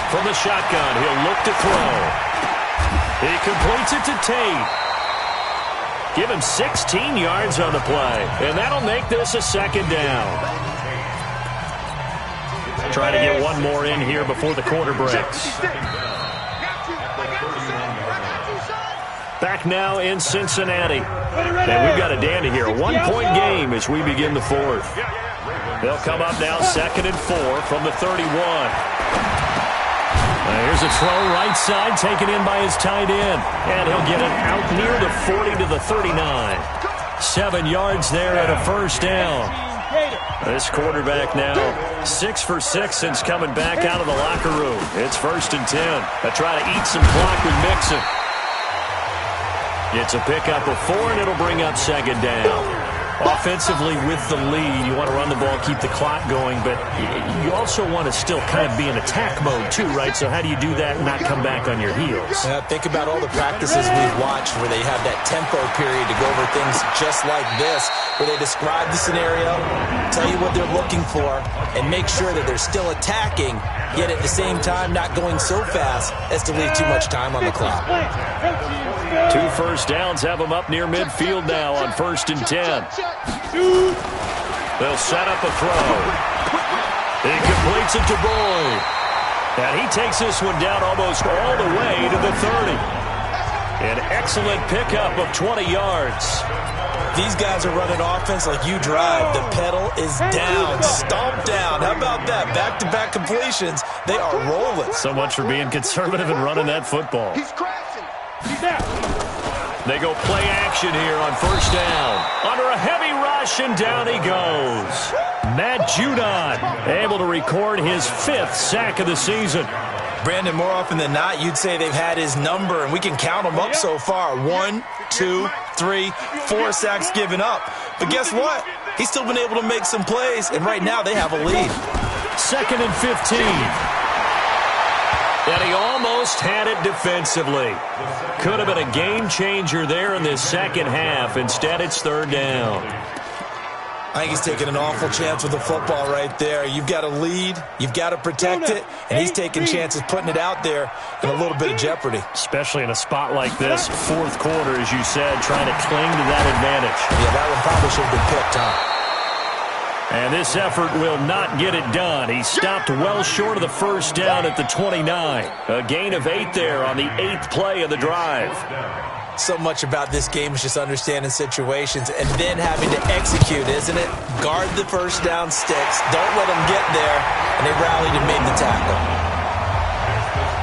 From the shotgun, he'll look to throw. He completes it to Tate. Give him 16 yards on the play, and that'll make this a 2nd down. Trying to get one more in here before the quarter breaks. Back now in Cincinnati. And we've got a dandy here. A 1-point game as we begin the 4th. They'll come up now 2nd and 4 from the 31. Here's a throw right side taken in by his tight end. And he'll get it out near the 40 to the 39. 7 yards there and a 1st down. This quarterback now 6 for 6 since coming back out of the locker room. It's 1st and 10. They'll try to eat some clock with Mixon. It's a pickup of 4, and it'll bring up 2nd down. Offensively with the lead, you want to run the ball, keep the clock going, but you also want to still kind of be in attack mode too, right? So how do you do that and not come back on your heels? Think about all the practices we've watched where they have that tempo period to go over things just like this, where they describe the scenario, tell you what they're looking for, and make sure that they're still attacking, yet at the same time not going so fast as to leave too much time on the clock. 2 first downs have them up near midfield now on 1st and 10. They'll set up a throw. He completes it to Boyd. And he takes this one down almost all the way to the 30. An excellent pickup of 20 yards. These guys are running offense like you drive. The pedal is down, stomped down. How about that? Back-to-back completions. They are rolling. So much for being conservative and running that football. He's crashing. He's out. They go play action here on 1st down. Under a heavy rush, and down he goes. Matt Judon able to record his 5th sack of the season. Brandon, more often than not, you'd say they've had his number, and we can count them up so far. 1, 2, 3, 4 sacks given up. But guess what? He's still been able to make some plays, and right now they have a lead. 2nd and 15. And he almost had it defensively. Could have been a game changer there in this 2nd half. Instead, it's 3rd down. I think he's taking an awful chance with the football right there. You've got to lead, you've got to protect it, and he's taking chances putting it out there in a little bit of jeopardy. Especially in a spot like this, 4th quarter, as you said, trying to cling to that advantage. Yeah, that one probably should have been picked, huh? And this effort will not get it done. He stopped well short of the 1st down at the 29. A gain of 8 there on the 8th play of the drive. So much about this game is just understanding situations and then having to execute, isn't it? Guard the 1st down sticks. Don't let them get there. And they rallied and made the tackle.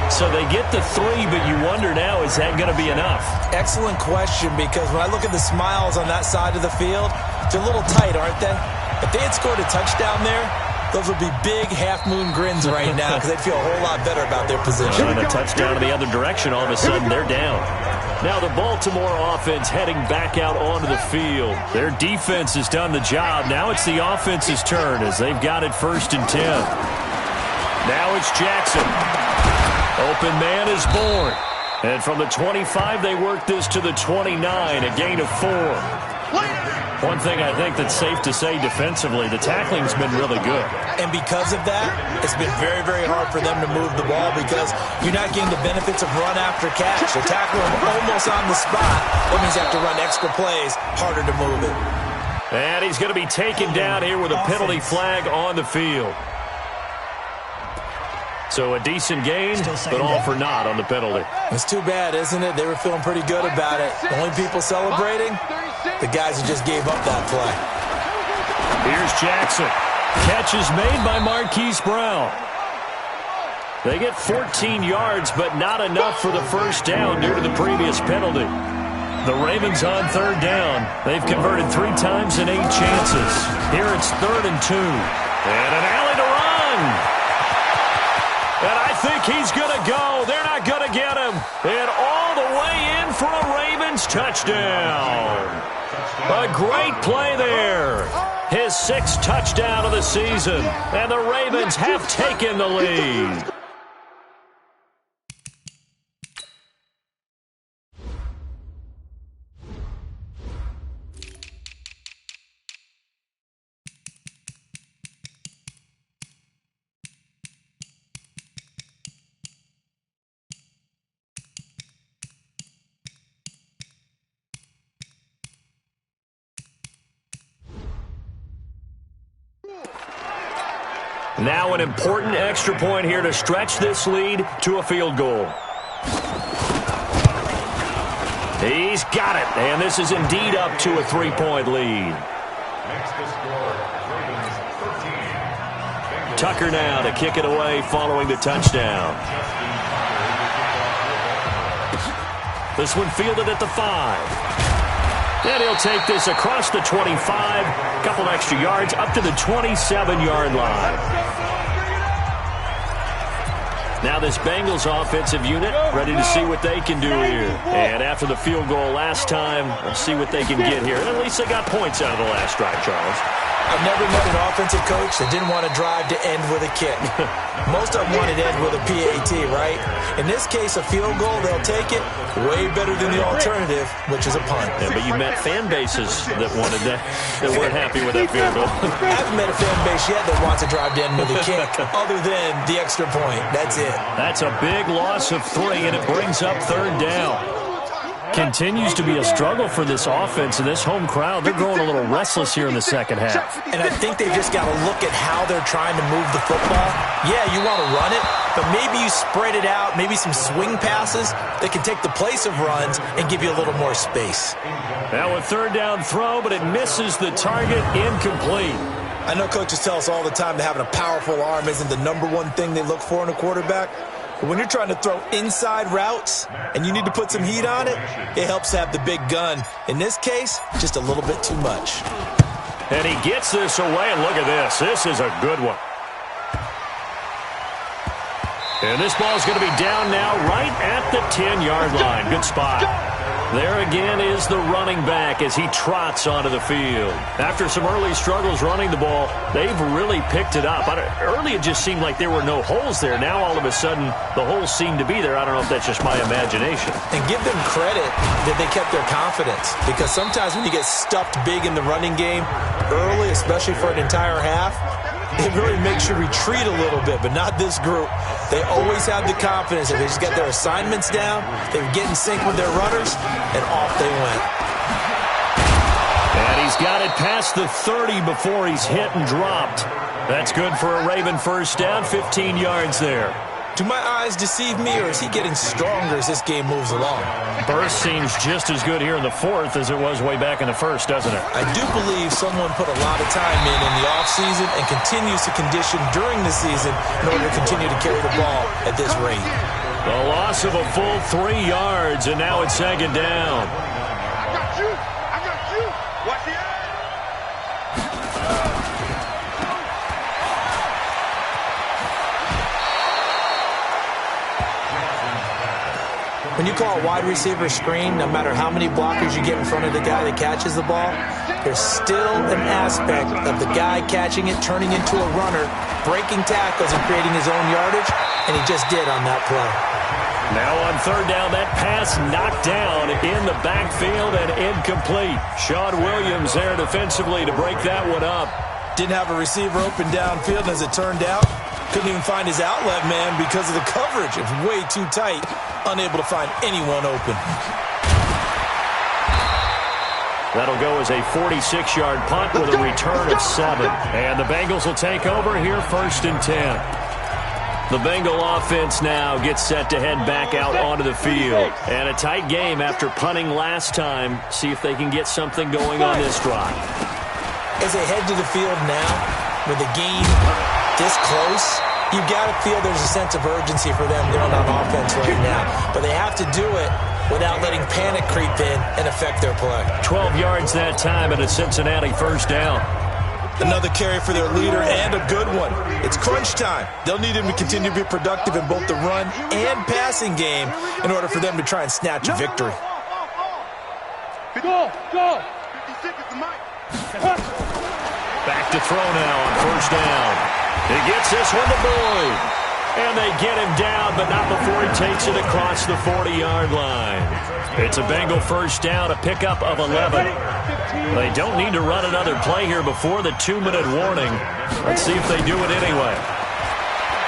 So they get the 3, but you wonder now, is that going to be enough? Excellent question, because when I look at the smiles on that side of the field, they're a little tight, aren't they? If they had scored a touchdown there, those would be big half-moon grins right now because they'd feel a whole lot better about their position. And a touchdown in the other direction, all of a sudden they're down. Now the Baltimore offense heading back out onto the field. Their defense has done the job. Now it's the offense's turn as they've got it 1st and 10. Now it's Jackson. Open man is born. And from the 25, they work this to the 29, a gain of 4. One thing I think that's safe to say defensively, the tackling's been really good. And because of that, it's been very, very hard for them to move the ball because you're not getting the benefits of run after catch. They're tackling them almost on the spot. That means you have to run extra plays, harder to move it. And he's going to be taken down here with a penalty flag on the field. So a decent gain, but all for naught on the penalty. It's too bad, isn't it? They were feeling pretty good about it. The only people celebrating, the guys who just gave up that play. Here's Jackson. Catch is made by Marquise Brown. They get 14 yards, but not enough for the first down due to the previous penalty. The Ravens on 3rd down. They've converted 3 times in 8 chances. Here it's 3rd and 2. And an alley to run. And I think he's going to go. They're not going to get him. And all the way in for a Ravens touchdown. A great play there. His 6th touchdown of the season. And the Ravens have taken the lead. Now an important extra point here to stretch this lead to a field goal. He's got it, and this is indeed up to a 3-point lead. Tucker now to kick it away following the touchdown. This one fielded at the 5. And he'll take this across the 25, a couple extra yards, up to the 27-yard line. Now this Bengals offensive unit ready to see what they can do here. And after the field goal last time, let's see what they can get here. At least they got points out of the last drive, Charles. I've never met an offensive coach that didn't want to drive to end with a kick. Most of them wanted to end with a PAT, right? In this case, a field goal, they'll take it. Way better than the alternative, which is a punt. Yeah, but you met fan bases that wanted that weren't happy with that field goal. I haven't met a fan base yet that wants to drive to end with a kick, other than the extra point. That's it. That's a big loss of 3, and it brings up 3rd down. Continues to be a struggle for this offense and this home crowd. They're growing a little restless here in the second half. And I think they've just got to look at how they're trying to move the football. Yeah, you want to run it, but maybe you spread it out, maybe some swing passes that can take the place of runs and give you a little more space. Now a 3rd down throw, but it misses the target, incomplete. I know coaches tell us all the time that having a powerful arm isn't the #1 thing they look for in a quarterback. But when you're trying to throw inside routes and you need to put some heat on it, it helps to have the big gun. In this case, just a little bit too much. And he gets this away, and look at this. This is a good one. And this ball is going to be down now right at the 10-yard line. Good spot. There again is the running back as he trots onto the field. After some early struggles running the ball, they've really picked it up. Early it just seemed like there were no holes there. Now all of a sudden the holes seem to be there. I don't know if that's just my imagination. And give them credit that they kept their confidence, because sometimes when you get stuffed big in the running game early, especially for an entire half, it really makes you retreat a little bit, but not this group. They always have the confidence that they just got their assignments down, they get in sync with their runners, and off they went. And he's got it past the 30 before he's hit and dropped. That's good for a Raven first down, 15 yards there. Do my eyes deceive me, or is he getting stronger as this game moves along? Burst seems just as good here in the 4th as it was way back in the 1st, doesn't it? I do believe someone put a lot of time in the offseason and continues to condition during the season in order to continue to carry the ball at this rate. A loss of a full 3 yards, and now it's second down. I got you. I got you. Watch the end. When you call a wide receiver screen, no matter how many blockers you get in front of the guy that catches the ball, there's still an aspect of the guy catching it, turning into a runner, breaking tackles and creating his own yardage, and he just did on that play. Now on third down, that pass knocked down in the backfield and incomplete. Sean Williams there defensively to break that one up. Didn't have a receiver open downfield, as it turned out. Couldn't even find his outlet man because of the coverage. It was way too tight. Unable to find anyone open. That'll go as a 46-yard punt with a return of 7. And the Bengals will take over here, 1st and 10. The Bengal offense now gets set to head back out onto the field. And a tight game after punting last time. See if they can get something going on this drive. As they head to the field now, with the game this close, you got to feel there's a sense of urgency for them going on offense right now. But they have to do it without letting panic creep in and affect their play. 12 yards that time and a Cincinnati first down. Another carry for their leader and a good one. It's crunch time. They'll need him to continue to be productive in both the run and passing game in order for them to try and snatch a victory. Go. 56 is the mic. Back to throw now on first down. He gets this one to Boyd. And they get him down, but not before he takes it across the 40-yard line. It's a Bengal first down, a pickup of 11. They don't need to run another play here before the 2-minute warning. Let's see if they do it anyway.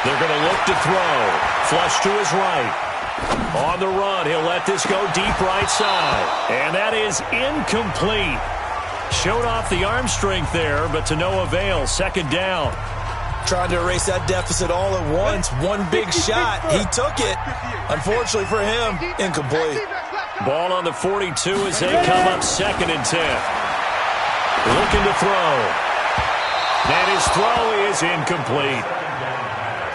They're going to look to throw. Flush to his right. On the run, he'll let this go deep right side. And that is incomplete. Showed off the arm strength there, but to no avail. Second down. Trying to erase that deficit all at once. One big shot. He took it. Unfortunately for him, incomplete. Ball on the 42 as they come up 2nd and 10. Looking to throw. And his throw is incomplete.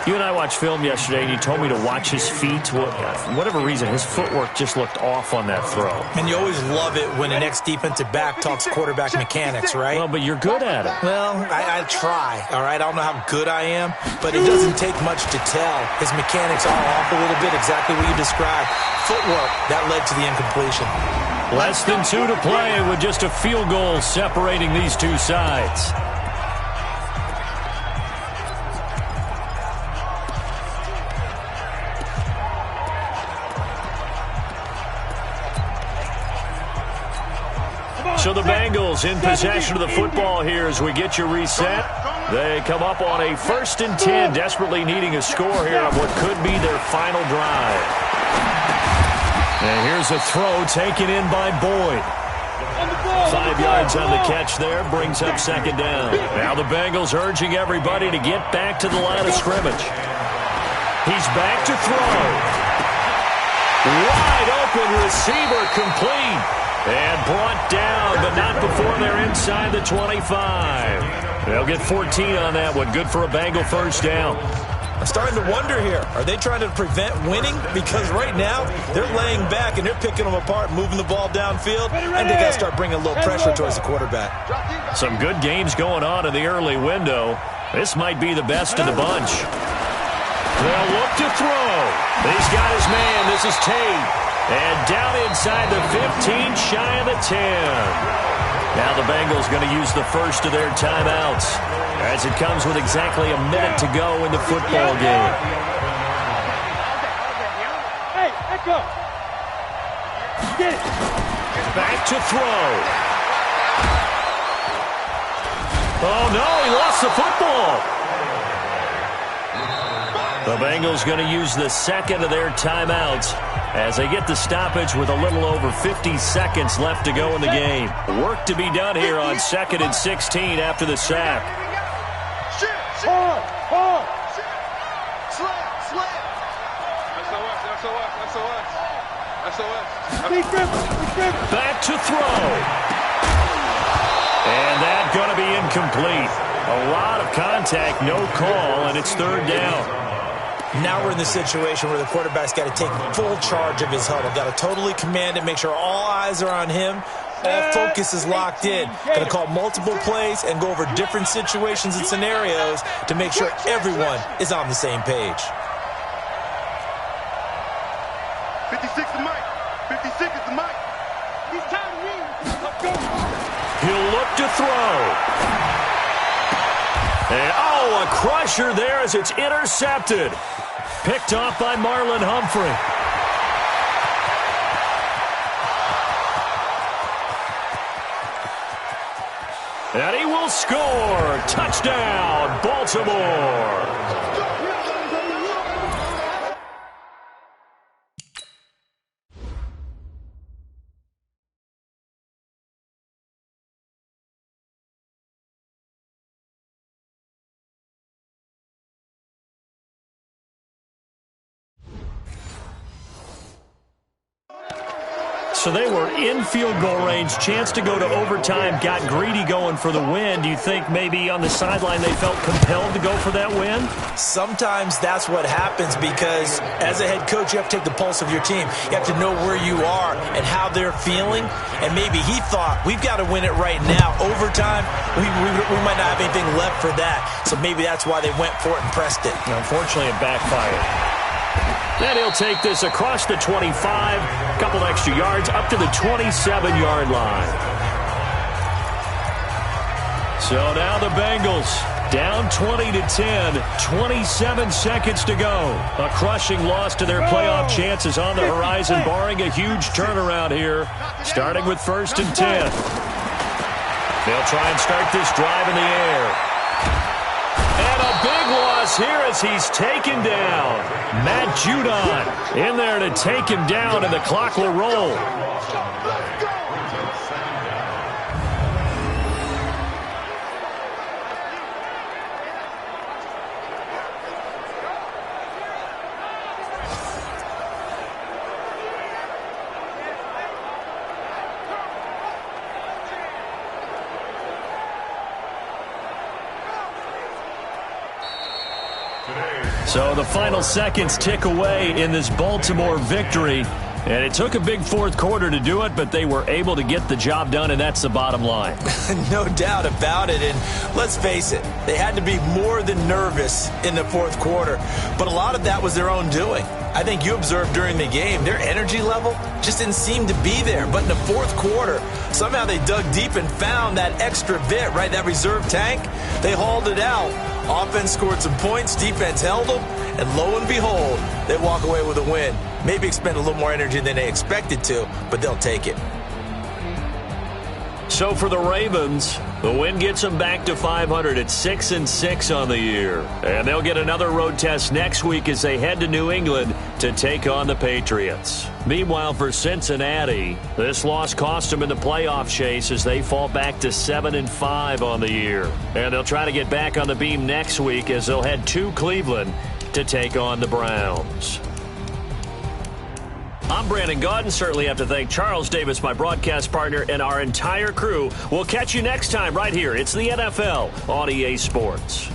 You and I watched film yesterday, and you told me to watch his feet. Well, for whatever reason, his footwork just looked off on that throw. And you always love it when an ex-defensive back talks quarterback mechanics, right? Well, but you're good at it. Well, I try, all right? I don't know how good I am, but it doesn't take much to tell. His mechanics are off a little bit, exactly what you described. Footwork, that led to the incompletion. Less than 2 to play with just a field goal separating these two sides. So the Bengals in possession of the football here as we get you reset. They come up on a 1st and 10, desperately needing a score here on what could be their final drive. And here's a throw taken in by Boyd. 5 yards on the catch there, brings up second down. Now the Bengals urging everybody to get back to the line of scrimmage. He's back to throw. Wide open receiver complete. And brought down, but not before they're inside the 25. They'll get 14 on that one. Good for a Bengal first down. I'm starting to wonder here. Are they trying to prevent winning? Because right now, they're laying back and they're picking them apart, moving the ball downfield, and they got to start bringing a little pressure towards the quarterback. Some good games going on in the early window. This might be the best of the bunch. They'll look to throw. He's got his man. This is Tate. And down inside the 15, shy of the 10. Now the Bengals going to use the first of their timeouts as it comes with exactly a minute to go in the football game. Hey, Echo. Get it. Back to throw. Oh, no, he lost the football. The Bengals going to use the second of their timeouts as they get the stoppage with a little over 50 seconds left to go in the game. Work to be done here on 2nd and 16 after the sack. Hard. Slap. SOS. Back to throw. And that's going to be incomplete. A lot of contact, no call, and it's third down. Now we're in the situation where the quarterback's got to take full charge of his huddle. Got to totally command it, make sure all eyes are on him. All focus is locked in. Going to call multiple plays and go over different situations and scenarios to make sure everyone is on the same page. 56 is Mike. 56 is the Mike. He's time to win. Let's go. He'll look to throw. And, oh, a crusher there as it's intercepted. Picked off by Marlon Humphrey. And he will score. Touchdown, Baltimore. So they were in field goal range, chance to go to overtime, got greedy going for the win. Do you think maybe on the sideline they felt compelled to go for that win? Sometimes that's what happens because as a head coach, you have to take the pulse of your team. You have to know where you are and how they're feeling. And maybe he thought, we've got to win it right now. Overtime, we might not have anything left for that. So maybe that's why they went for it and pressed it. Unfortunately, it backfired. Then he'll take this across the 25, a couple extra yards, up to the 27-yard line. So now the Bengals down 20-10, 27 seconds to go. A crushing loss to their playoff chances on the horizon, barring a huge turnaround here, starting with 1st and 10. They'll try and start this drive in the air. And a big loss here as he's taken down. Matt Judon in there to take him down, and the clock will roll. So the final seconds tick away in this Baltimore victory. And it took a big fourth quarter to do it, but they were able to get the job done, and that's the bottom line. No doubt about it. And let's face it, they had to be more than nervous in the fourth quarter. But a lot of that was their own doing. I think you observed during the game, their energy level just didn't seem to be there. But in the fourth quarter, somehow they dug deep and found that extra bit, right, that reserve tank. They hauled it out. Offense scored some points, defense held them, and lo and behold, they walk away with a win. Maybe expend a little more energy than they expected to, but they'll take it. So for the Ravens, the win gets them back to 500 at 6-6 on the year. And they'll get another road test next week as they head to New England to take on the Patriots. Meanwhile, for Cincinnati, this loss cost them in the playoff chase as they fall back to 7-5 on the year. And they'll try to get back on the beam next week as they'll head to Cleveland to take on the Browns. I'm Brandon Gaudin. Certainly have to thank Charles Davis, my broadcast partner, and our entire crew. We'll catch you next time right here. It's the NFL on EA Sports.